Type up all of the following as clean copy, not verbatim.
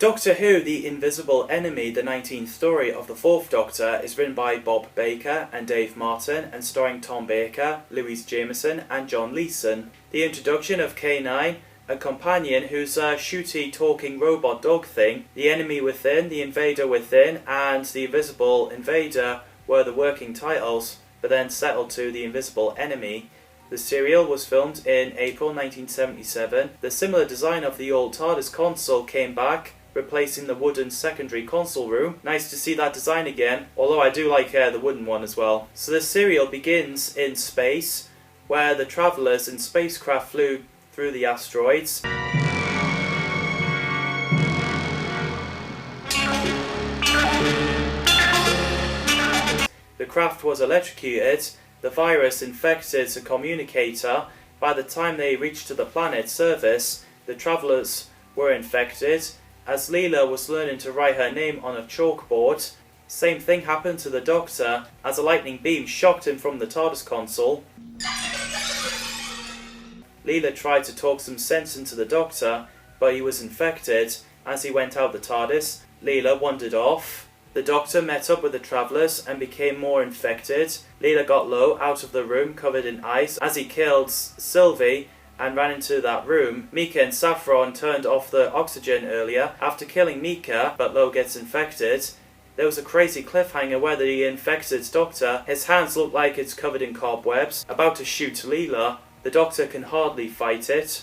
Doctor Who, The Invisible Enemy, the 19th story of the 4th Doctor, is written by Bob Baker and Dave Martin and starring Tom Baker, Louise Jameson and John Leeson. The introduction of K9, a companion who's a shooty talking robot dog thing, The Enemy Within, The Invader Within and The Invisible Invader were the working titles, but then settled to The Invisible Enemy. The serial was filmed in April 1977. The similar design of the old TARDIS console came back, replacing the wooden secondary console room. Nice to see that design again, although I do like the wooden one as well. So the serial begins in space, where the travellers in spacecraft flew through the asteroids. The craft was electrocuted, the virus infected a communicator. By the time they reached the planet's surface, the travellers were infected. As Leela was learning to write her name on a chalkboard, same thing happened to the Doctor as a lightning beam shocked him from the TARDIS console. Leela tried to talk some sense into the Doctor, but he was infected. As he went out the TARDIS, Leela wandered off. The Doctor met up with the travellers and became more infected. Leela got low out of the room covered in ice as he killed Sylvie and ran into that room. Mika and Saffron turned off the oxygen earlier. After killing Mika, but Lo gets infected, there was a crazy cliffhanger where the infected Doctor, his hands look like it's covered in cobwebs, about to shoot Leela. The Doctor can hardly fight it.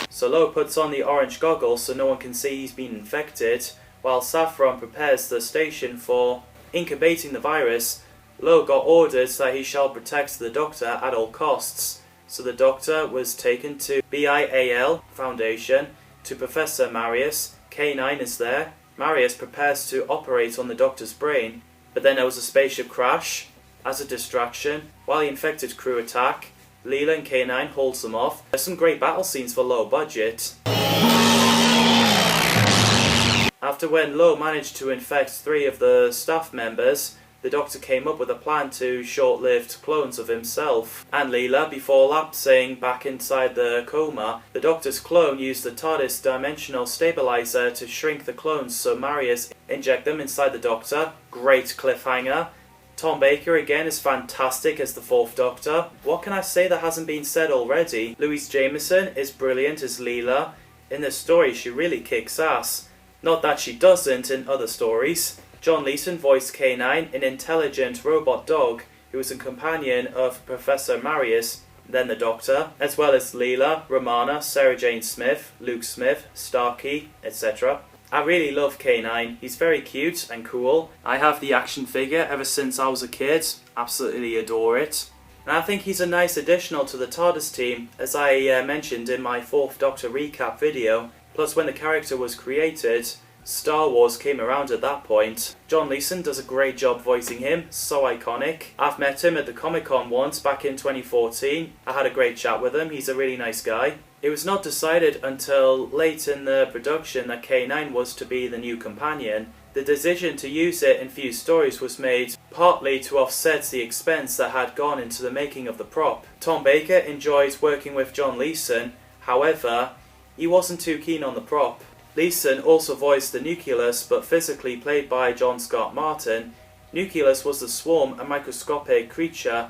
So Lo puts on the orange goggles so no one can see he's been infected, while Saffron prepares the station for incubating the virus. Lo got orders that he shall protect the Doctor at all costs, so the Doctor was taken to BIAL Foundation to Professor Marius. K9 is there. Marius prepares to operate on the Doctor's brain, but then there was a spaceship crash. As a distraction, while the infected crew attack, Leela and K9 holds them off. There's some great battle scenes for low budget. After when Lo managed to infect 3 of the staff members, the Doctor came up with a plan to short-lived clones of himself and Leela before lapsing back inside the coma. The Doctor's clone used the TARDIS dimensional stabilizer to shrink the clones so Marius inject them inside the Doctor. Great cliffhanger. Tom Baker again is fantastic as the 4th Doctor. What can I say that hasn't been said already? Louise Jameson is brilliant as Leela. In this story she really kicks ass. Not that she doesn't in other stories. John Leeson voiced K9, an intelligent robot dog who was a companion of Professor Marius, then the Doctor, as well as Leela, Romana, Sarah Jane Smith, Luke Smith, Starkey, etc. I really love K9. He's very cute and cool. I have the action figure ever since I was a kid. Absolutely adore it. And I think he's a nice additional to the TARDIS team, as I mentioned in my 4th Doctor recap video. Plus when the character was created, Star Wars came around at that point. John Leeson does a great job voicing him, so iconic. I've met him at the Comic-Con once back in 2014. I had a great chat with him, he's a really nice guy. It was not decided until late in the production that K9 was to be the new companion. The decision to use it in few stories was made partly to offset the expense that had gone into the making of the prop. Tom Baker enjoyed working with John Leeson, however, he wasn't too keen on the prop. Leeson also voiced the Nucleus, but physically played by John Scott Martin. Nucleus was the swarm, a microscopic creature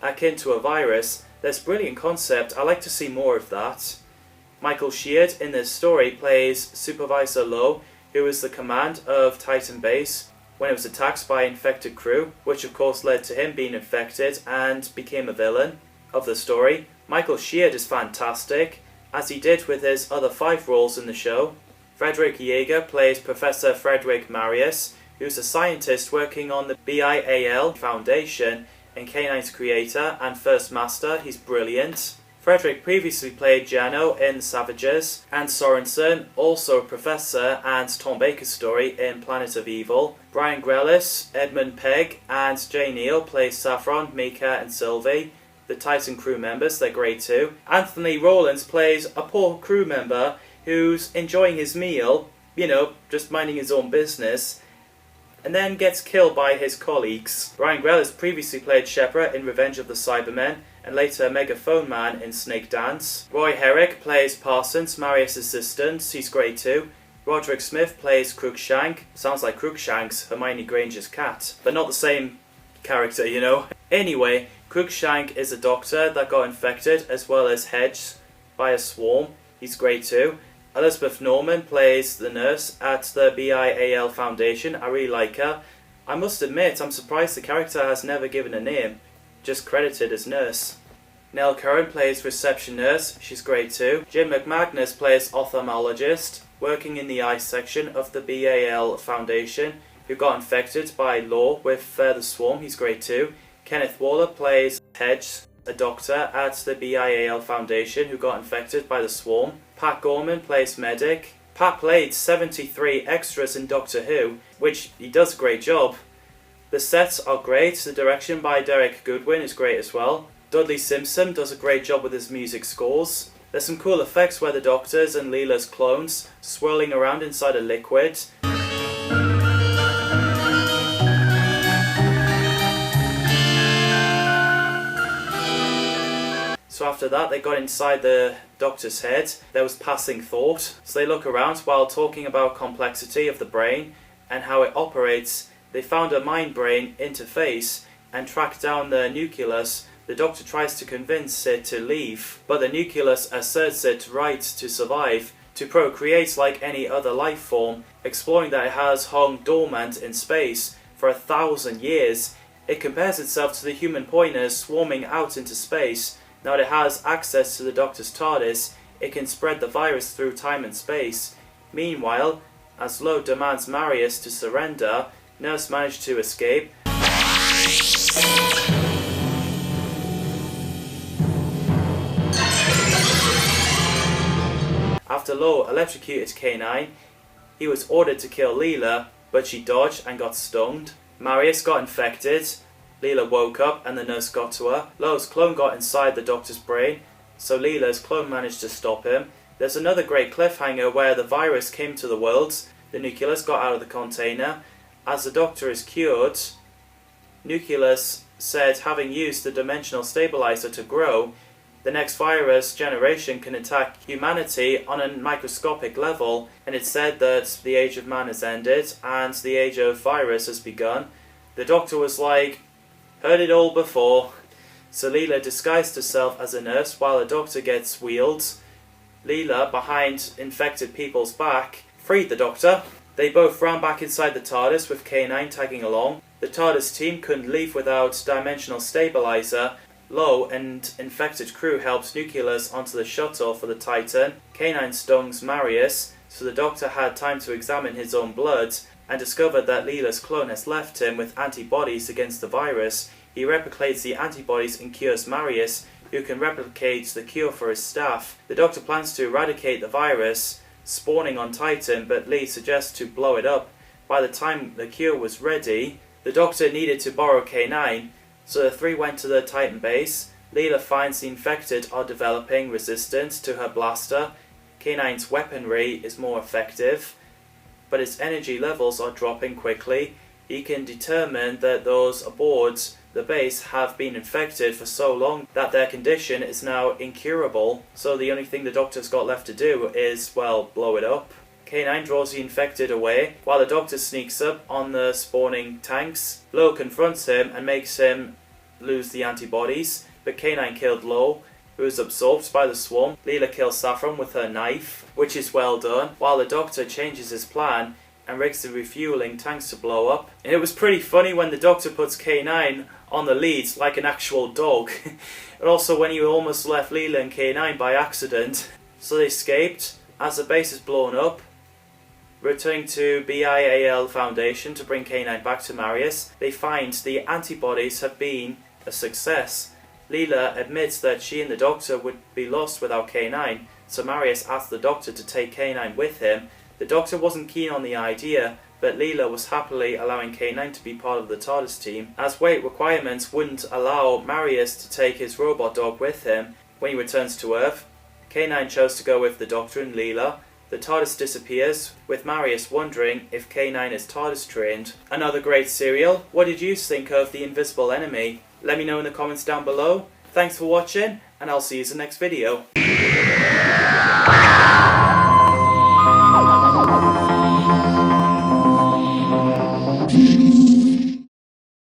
akin to a virus. There's a brilliant concept, I like to see more of that. Michael Sheard in this story plays Supervisor Lo, who was the command of Titan Base when it was attacked by infected crew, which of course led to him being infected and became a villain of the story. Michael Sheard is fantastic, as he did with his other 5 roles in the show. Frederick Yeager plays Professor Frederick Marius, who's a scientist working on the BIAL Foundation and K9's creator and first master. He's brilliant. Frederick previously played Jano in The Savages, and Sorensen, also a professor and Tom Baker's story in Planet of Evil. Brian Grelis, Edmund Pegg and Jay Neal play Saffron, Mika and Sylvie. The Titan crew members, they're great too. Anthony Rowlands plays a poor crew member who's enjoying his meal, just minding his own business, and then gets killed by his colleagues. Brian Grelis previously played Shepard in Revenge of the Cybermen and later Megaphone Man in Snake Dance. Roy Herrick plays Parsons, Marius' assistant, he's great too. Roderick Smith plays Crookshank, sounds like Crookshank's Hermione Granger's cat, but not the same character, you know. Anyway, Crookshank is a doctor that got infected, as well as Hedge, by a swarm, he's great too. Elizabeth Norman plays the nurse at the BIAL Foundation, I really like her. I must admit, I'm surprised the character has never given a name, just credited as nurse. Nell Curran plays reception nurse, she's great too. Jim McManus plays ophthalmologist, working in the eye section of the BAL Foundation, who got infected by Law with the swarm, he's great too. Kenneth Waller plays Hedge, a doctor at the BIAL Foundation who got infected by the swarm. Pat Gorman plays medic. Pat played 73 extras in Doctor Who, which he does a great job. The sets are great, the direction by Derek Goodwin is great as well. Dudley Simpson does a great job with his music scores. There's some cool effects where the Doctor's and Leela's clones swirling around inside a liquid. So after that, they got inside the Doctor's head. There was passing thought. So they look around while talking about complexity of the brain and how it operates. They found a mind-brain interface and tracked down the nucleus. The Doctor tries to convince it to leave, but the nucleus asserts its right to survive, to procreate like any other life form, exploring that it has hung dormant in space for 1,000 years. It compares itself to the human pointers swarming out into space. Now that it has access to the Doctor's TARDIS, it can spread the virus through time and space. Meanwhile, as Lo demands Marius to surrender, Nurse managed to escape. After Lo electrocuted K9, he was ordered to kill Leela, but she dodged and got stung. Marius got infected. Leela woke up and the nurse got to her. Lo's clone got inside the Doctor's brain, so Leela's clone managed to stop him. There's another great cliffhanger where the virus came to the worlds. The nucleus got out of the container. As the Doctor is cured, Nucleus said, having used the dimensional stabilizer to grow, the next virus generation can attack humanity on a microscopic level, and it said that the age of man has ended and the age of virus has begun. The Doctor was like, heard it all before. So Leela disguised herself as a nurse while the Doctor gets wheeled. Leela, behind infected people's back, freed the Doctor. They both ran back inside the TARDIS with K9 tagging along. The TARDIS team couldn't leave without dimensional stabilizer. Lo and infected crew helped Nucleus onto the shuttle for the Titan. K9 stungs Marius, so the Doctor had time to examine his own blood and discovered that Leela's clone has left him with antibodies against the virus. He replicates the antibodies and cures Marius, who can replicate the cure for his staff. The Doctor plans to eradicate the virus, spawning on Titan, but Lee suggests to blow it up. By the time the cure was ready, the Doctor needed to borrow K9, so the three went to the Titan base. Leela finds the infected are developing resistance to her blaster. K9's weaponry is more effective, but its energy levels are dropping quickly. He can determine that those aboard the base have been infected for so long that their condition is now incurable, so the only thing the Doctor's got left to do is, well, blow it up. K9 draws the infected away, while the Doctor sneaks up on the spawning tanks. Lo confronts him and makes him lose the antibodies, but K9 killed Lo, who is absorbed by the swarm. Leela kills Saffron with her knife, which is well done, while the Doctor changes his plan and rigs the refueling tanks to blow up. And it was pretty funny when the Doctor puts K9 on the lead like an actual dog. And also when he almost left Leela and K9 by accident. So they escaped. As the base is blown up, returning to BIAL Foundation to bring K9 back to Marius, they find the antibodies have been a success. Leela admits that she and the Doctor would be lost without K9, so Marius asks the Doctor to take K9 with him. The Doctor wasn't keen on the idea, but Leela was happily allowing K9 to be part of the TARDIS team, as weight requirements wouldn't allow Marius to take his robot dog with him when he returns to Earth. K9 chose to go with the Doctor and Leela. The TARDIS disappears, with Marius wondering if K9 is TARDIS trained. Another great serial. What did you think of The Invisible Enemy? Let me know in the comments down below. Thanks for watching, and I'll see you in the next video.